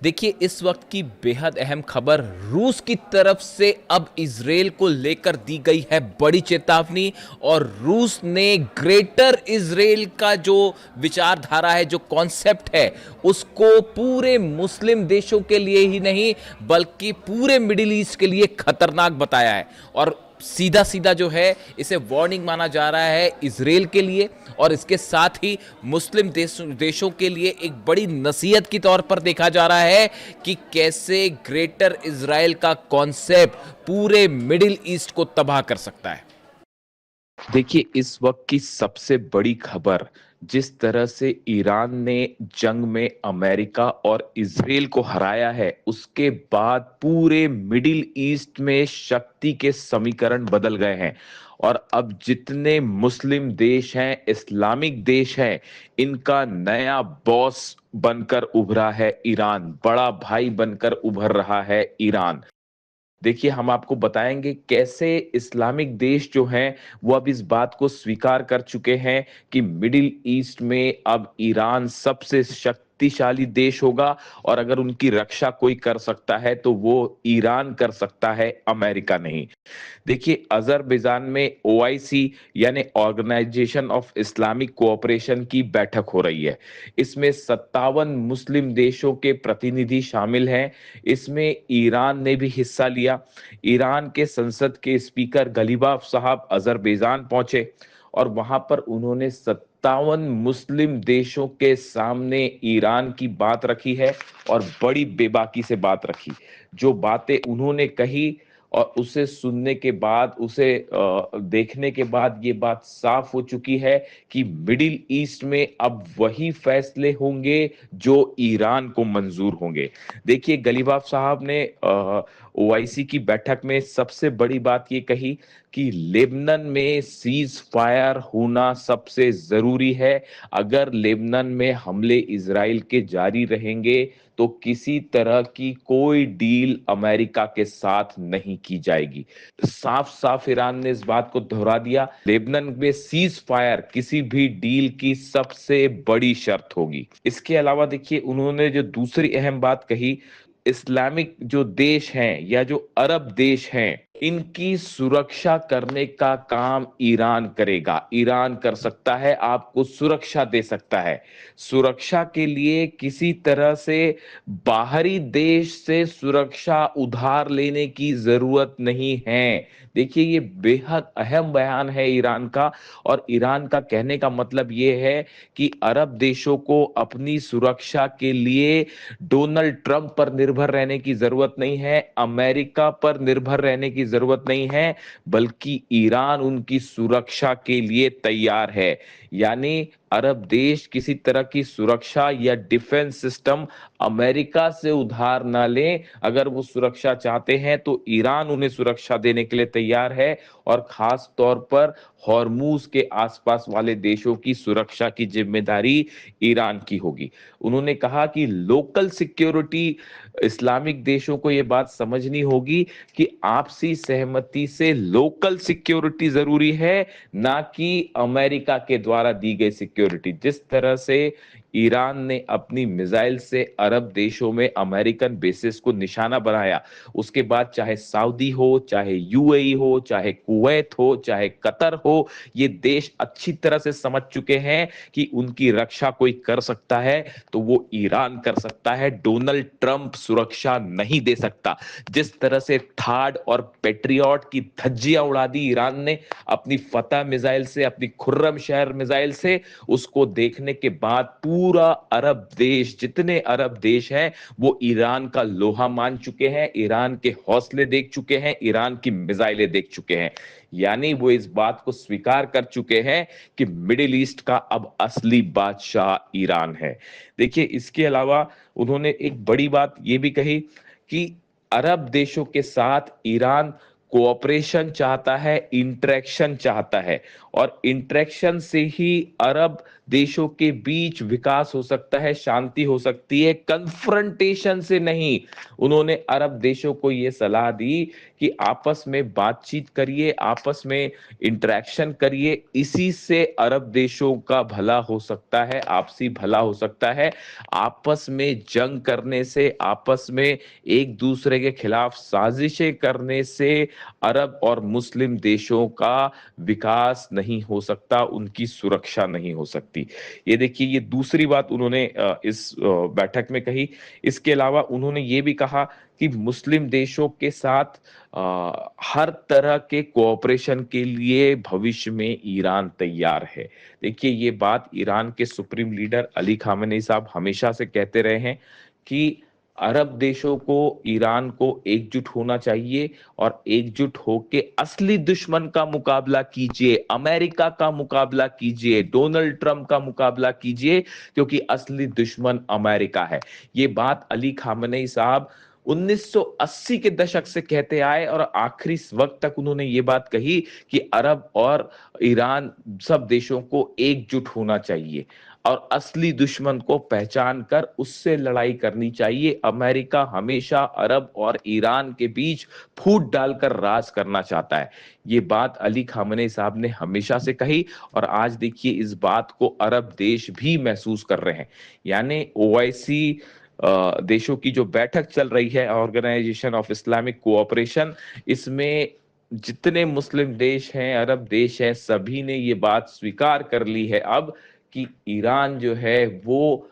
देखिए, इस वक्त की बेहद अहम खबर रूस की तरफ से अब इजराइल को लेकर दी गई है बड़ी चेतावनी। और रूस ने ग्रेटर इजराइल का जो विचारधारा है, जो कॉन्सेप्ट है, उसको पूरे मुस्लिम देशों के लिए ही नहीं बल्कि पूरे मिडिल ईस्ट के लिए खतरनाक बताया है। और सीधा सीधा जो है इसे वार्निंग माना जा रहा है इजराइल के लिए, और इसके साथ ही मुस्लिम देशों के लिए एक बड़ी नसीहत की तौर पर देखा जा रहा है कि कैसे ग्रेटर इजराइल का कॉन्सेप्ट पूरे मिडिल ईस्ट को तबाह कर सकता है। देखिए, इस वक्त की सबसे बड़ी खबर, जिस तरह से ईरान ने जंग में अमेरिका और इजराइल को हराया है, उसके बाद पूरे मिडिल ईस्ट में शक्ति के समीकरण बदल गए हैं। और अब जितने मुस्लिम देश हैं, इस्लामिक देश हैं, इनका नया बॉस बनकर उभरा है ईरान, बड़ा भाई बनकर उभर रहा है ईरान। देखिए, हम आपको बताएंगे कैसे इस्लामिक देश जो हैं वो अब इस बात को स्वीकार कर चुके हैं कि मिडिल ईस्ट में अब ईरान सबसे शक्तिशाली देश होगा, और अगर उनकी रक्षा कोई कर सकता है तो वो ईरान कर सकता है, अमेरिका नहीं। देखिए, अजरबैजान में ओआईसी यानी ऑर्गेनाइजेशन ऑफ इस्लामिक कोऑपरेशन की बैठक हो रही है। इसमें 57 मुस्लिम देशों के प्रतिनिधि शामिल हैं। इसमें ईरान ने भी हिस्सा लिया। ईरान के संसद के स्पीकर गलीबाफ साहब अजरबैजान पहुंचे, और वहां पर उन्होंने 57 मुस्लिम देशों के सामने ईरान की बात रखी है, और बड़ी बेबाकी से बात रखी। जो बातें उन्होंने कही और उसे सुनने के बाद, उसे देखने के बाद ये बात साफ हो चुकी है कि मिडिल ईस्ट में अब वही फैसले होंगे जो ईरान को मंजूर होंगे। देखिए, गलीबाफ साहब ने ओआईसी की बैठक में सबसे बड़ी बात ये कही कि लेबनान में सीज फायर होना सबसे जरूरी है। अगर लेबनान में हमले इजराइल के जारी रहेंगे तो किसी तरह की कोई डील अमेरिका के साथ नहीं की जाएगी। साफ साफ ईरान ने इस बात को दोहरा दिया, लेबनान में सीज फायर किसी भी डील की सबसे बड़ी शर्त होगी। इसके अलावा देखिए, उन्होंने जो दूसरी अहम बात कही, इस्लामिक जो देश हैं या जो अरब देश हैं, इनकी सुरक्षा करने का काम ईरान करेगा। ईरान कर सकता है, आपको सुरक्षा दे सकता है। सुरक्षा के लिए किसी तरह से बाहरी देश से सुरक्षा उधार लेने की जरूरत नहीं है। देखिए, ये बेहद अहम बयान है ईरान का। और ईरान का कहने का मतलब ये है कि अरब देशों को अपनी सुरक्षा के लिए डोनाल्ड ट्रंप पर निर्भर रहने की जरूरत नहीं है, अमेरिका पर निर्भर रहने की जरूरत नहीं है, बल्कि ईरान उनकी सुरक्षा के लिए तैयार है। यानी अरब देश किसी तरह की सुरक्षा या डिफेंस सिस्टम अमेरिका से उधार ना लें। अगर वो सुरक्षा चाहते हैं तो ईरान उन्हें सुरक्षा देने के लिए तैयार है, और खास तौर पर हॉर्मूज के आसपास वाले देशों की सुरक्षा की जिम्मेदारी ईरान की होगी। उन्होंने कहा कि लोकल सिक्योरिटी, इस्लामिक देशों को यह बात समझनी होगी कि आपसी सहमति से लोकल सिक्योरिटी जरूरी है, ना कि अमेरिका के द्वारा दी गई सिक्योरिटी। जिस तरह से ईरान ने अपनी मिसाइल से अरब देशों में अमेरिकन बेसिस को निशाना बनाया, उसके बाद चाहे सऊदी हो, चाहे यूएई हो, चाहे कुवैत हो, चाहे कतर हो, ये देश अच्छी तरह से समझ चुके हैं कि उनकी रक्षा कोई कर सकता है तो वो ईरान कर सकता है, डोनाल्ड ट्रंप सुरक्षा नहीं दे सकता। जिस तरह से थार्ड और पेट्रियट की धज्जियां उड़ा दी ईरान ने अपनी फतह मिसाइल से, अपनी खुर्रम शहर मिसाइल से, उसको देखने के बाद पूरा अरब देश, जितने अरब देश हैं, वो ईरान का लोहा मान चुके हैं, ईरान के हौसले देख चुके हैं, ईरान की मिसाइलें देख चुके हैं। यानी वो इस बात को स्वीकार कर चुके हैं कि मिडिल ईस्ट का अब असली बादशाह ईरान है। देखिए, इसके अलावा उन्होंने एक बड़ी बात ये भी कही कि अरब देशों के साथ ईरान कोऑपरेशन चाहता है, इंटरेक्शन चाहता है, और इंटरेक्शन से ही अरब देशों के बीच विकास हो सकता है, शांति हो सकती है, कन्फ्रंटेशन से नहीं। उन्होंने अरब देशों को यह सलाह दी कि आपस में बातचीत करिए, आपस में इंटरेक्शन करिए, इसी से अरब देशों का भला हो सकता है, आपसी भला हो सकता है। आपस में जंग करने से, आपस में एक दूसरे के खिलाफ साजिशें करने से अरब और मुस्लिम देशों का विकास नहीं हो सकता, उनकी सुरक्षा नहीं हो सकती। ये देखिए, ये दूसरी बात उन्होंने इस बैठक में कही। इसके अलावा उन्होंने ये भी कहा कि मुस्लिम देशों के साथ हर तरह के कोऑपरेशन के लिए भविष्य में ईरान तैयार है। देखिए, ये बात ईरान के सुप्रीम लीडर अली खामेनी साहब हमेशा से कहते रहे हैं कि अरब देशों को, ईरान को एकजुट होना चाहिए, और एकजुट होके असली दुश्मन का मुकाबला कीजिए, अमेरिका का मुकाबला कीजिए, डोनाल्ड ट्रंप का मुकाबला कीजिए, क्योंकि असली दुश्मन अमेरिका है। ये बात अली खामेनी साहब 1980 के दशक से कहते आए, और आखिरी वक्त तक उन्होंने ये बात कही कि अरब और ईरान सब देशों को एकजुट होना चाहिए और असली दुश्मन को पहचान कर उससे लड़ाई करनी चाहिए। अमेरिका हमेशा अरब और ईरान के बीच फूट डालकर राज करना चाहता है। ये बात अली खामेनी साहब ने हमेशा से कही, और आज देखिए इस बात को अरब देश भी महसूस कर रहे हैं। यानी ओआईसी देशों की जो बैठक चल रही है, ऑर्गेनाइजेशन ऑफ इस्लामिक कोऑपरेशन, इसमें जितने मुस्लिम देश हैं, अरब देश हैं, सभी ने ये बात स्वीकार कर ली है अब कि ईरान जो है वो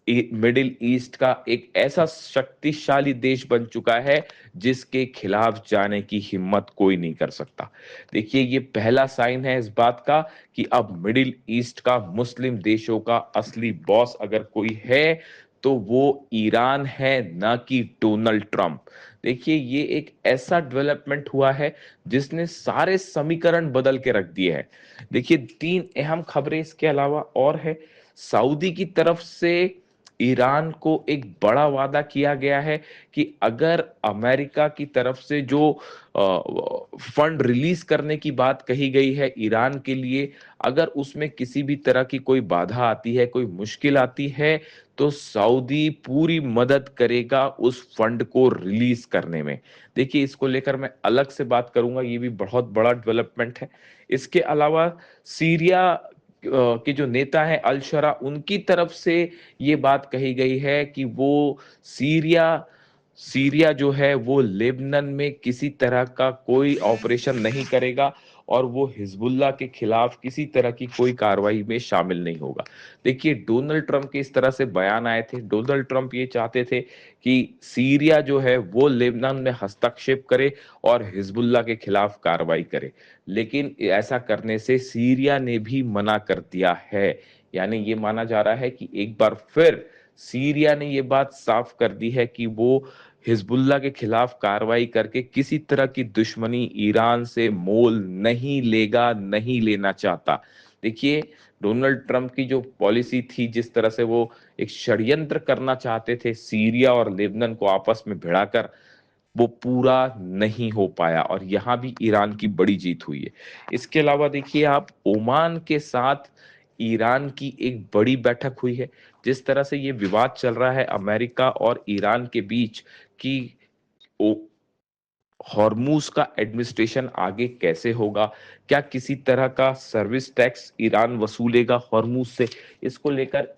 मिडिल ईस्ट का एक ऐसा शक्तिशाली देश बन चुका है जिसके खिलाफ जाने की हिम्मत कोई नहीं कर सकता। देखिए, ये पहला साइन है इस बात का कि अब मिडिल ईस्ट का, मुस्लिम देशों का असली बॉस अगर कोई है तो वो ईरान है, ना कि डोनाल्ड ट्रंप। देखिए, ये एक ऐसा डेवलपमेंट हुआ है जिसने सारे समीकरण बदल के रख दिए हैं। देखिए, तीन अहम खबरें इसके अलावा और है। सऊदी की तरफ से ईरान को एक बड़ा वादा किया गया है कि अगर अमेरिका की तरफ से जो फंड रिलीज करने की बात कही गई है ईरान के लिए, अगर उसमें किसी भी तरह की कोई बाधा आती है, कोई मुश्किल आती है, तो सऊदी पूरी मदद करेगा उस फंड को रिलीज करने में। देखिए, इसको लेकर मैं अलग से बात करूंगा, ये भी बहुत बड़ा डेवलपमेंट है। इसके अलावा सीरिया के जो नेता हैं अल शरा, उनकी तरफ से ये बात कही गई है कि वो सीरिया सीरिया जो है वो लेबनान में किसी तरह का कोई ऑपरेशन नहीं करेगा, और वो हिजबुल्लाह के खिलाफ किसी तरह की कोई कार्रवाई में शामिल नहीं होगा। देखिए, डोनाल्ड ट्रंप के इस तरह से बयान आए थे। डोनाल्ड ट्रंप ये चाहते थे कि सीरिया जो है वो लेबनान में हस्तक्षेप करे और हिजबुल्लाह के खिलाफ कार्रवाई करे, लेकिन ऐसा करने से सीरिया ने भी मना कर दिया है। यानी ये माना जा रहा है कि एक बार फिर सीरिया ने ये बात साफ कर दी है कि वो हिजबुल्लाह के खिलाफ कार्रवाई करके किसी तरह की दुश्मनी ईरान से मोल नहीं लेगा, नहीं लेना चाहता। देखिए, डोनाल्ड ट्रंप की जो पॉलिसी थी, जिस तरह से वो एक षड्यंत्र करना चाहते थे सीरिया और लेबनान को आपस में भिड़ाकर, वो पूरा नहीं हो पाया, और यहां भी ईरान की बड़ी जीत हुई है। इसके अलावा देखिए, आप ओमान के साथ ईरान की एक बड़ी बैठक हुई है। जिस तरह से ये विवाद चल रहा है अमेरिका और ईरान के बीच कि हॉर्मूज का एडमिनिस्ट्रेशन आगे कैसे होगा, क्या किसी तरह का सर्विस टैक्स ईरान वसूलेगा हॉर्मूज से, इसको लेकर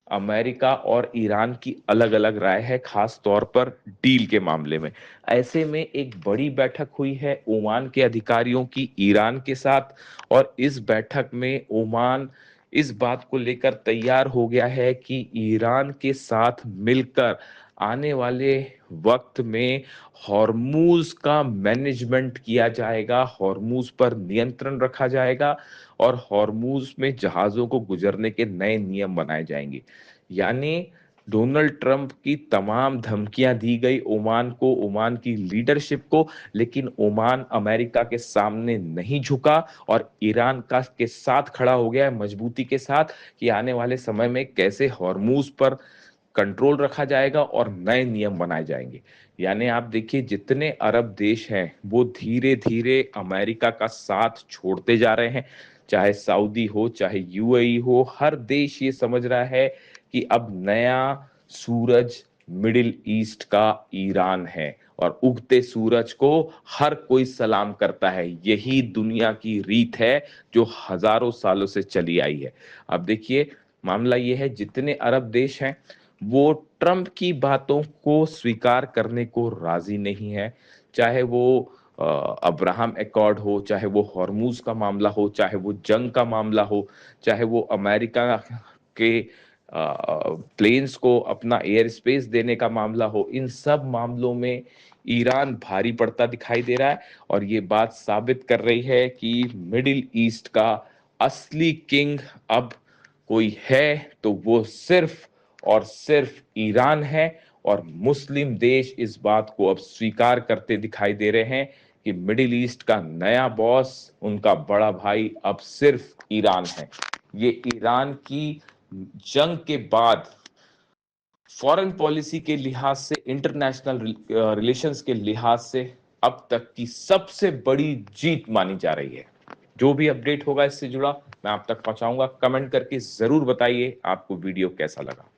अमेरिका और ईरान की अलग अलग राय है, खास तौर पर डील के मामले में। ऐसे में एक बड़ी बैठक हुई है ओमान के अधिकारियों की ईरान के साथ, और इस बैठक में ओमान इस बात को लेकर तैयार हो गया है कि ईरान के साथ मिलकर आने वाले वक्त में हॉर्मूज का मैनेजमेंट किया जाएगा, हॉर्मूज पर नियंत्रण रखा जाएगा, और हॉर्मूज में जहाजों को गुजरने के नए नियम बनाए जाएंगे। यानी डोनाल्ड ट्रंप की तमाम धमकियां दी गई ओमान को, ओमान की लीडरशिप को, लेकिन ओमान अमेरिका के सामने नहीं झुका और ईरान का के साथ खड़ा हो गया है मजबूती के साथ कि आने वाले समय में कैसे हॉर्मूज पर कंट्रोल रखा जाएगा और नए नियम बनाए जाएंगे। यानी आप देखिए जितने अरब देश हैं वो धीरे धीरे अमेरिका का साथ छोड़ते जा रहे हैं, चाहे सऊदी हो चाहे यूएई हो, हर देश ये समझ रहा है कि अब नया सूरज मिडिल ईस्ट का ईरान है और उगते सूरज को हर कोई सलाम करता है। यही दुनिया की रीत है जो हजारों सालों से चली आई है। अब देखिए मामला ये है, जितने अरब देश हैं वो ट्रंप की बातों को स्वीकार करने को राजी नहीं है। चाहे वो अब्राहम अकॉर्ड हो, चाहे वो हॉर्मूज का मामला हो, चाहे वो जंग का मामला हो, चाहे वो अमेरिका के प्लेन्स को अपना एयर स्पेस देने का मामला हो, इन सब मामलों में ईरान भारी पड़ता दिखाई दे रहा है। और ये बात साबित कर रही है कि मिडिल ईस्ट का असली किंग अब कोई है तो वो सिर्फ और सिर्फ ईरान है। और मुस्लिम देश इस बात को अब स्वीकार करते दिखाई दे रहे हैं कि मिडिल ईस्ट का नया बॉस, उनका बड़ा भाई अब सिर्फ ईरान है। ये ईरान की जंग के बाद फॉरेन पॉलिसी के लिहाज से, इंटरनेशनल रिलेशंस के लिहाज से अब तक की सबसे बड़ी जीत मानी जा रही है। जो भी अपडेट होगा इससे जुड़ा मैं आप तक पहुंचाऊंगा। कमेंट करके जरूर बताइए आपको वीडियो कैसा लगा।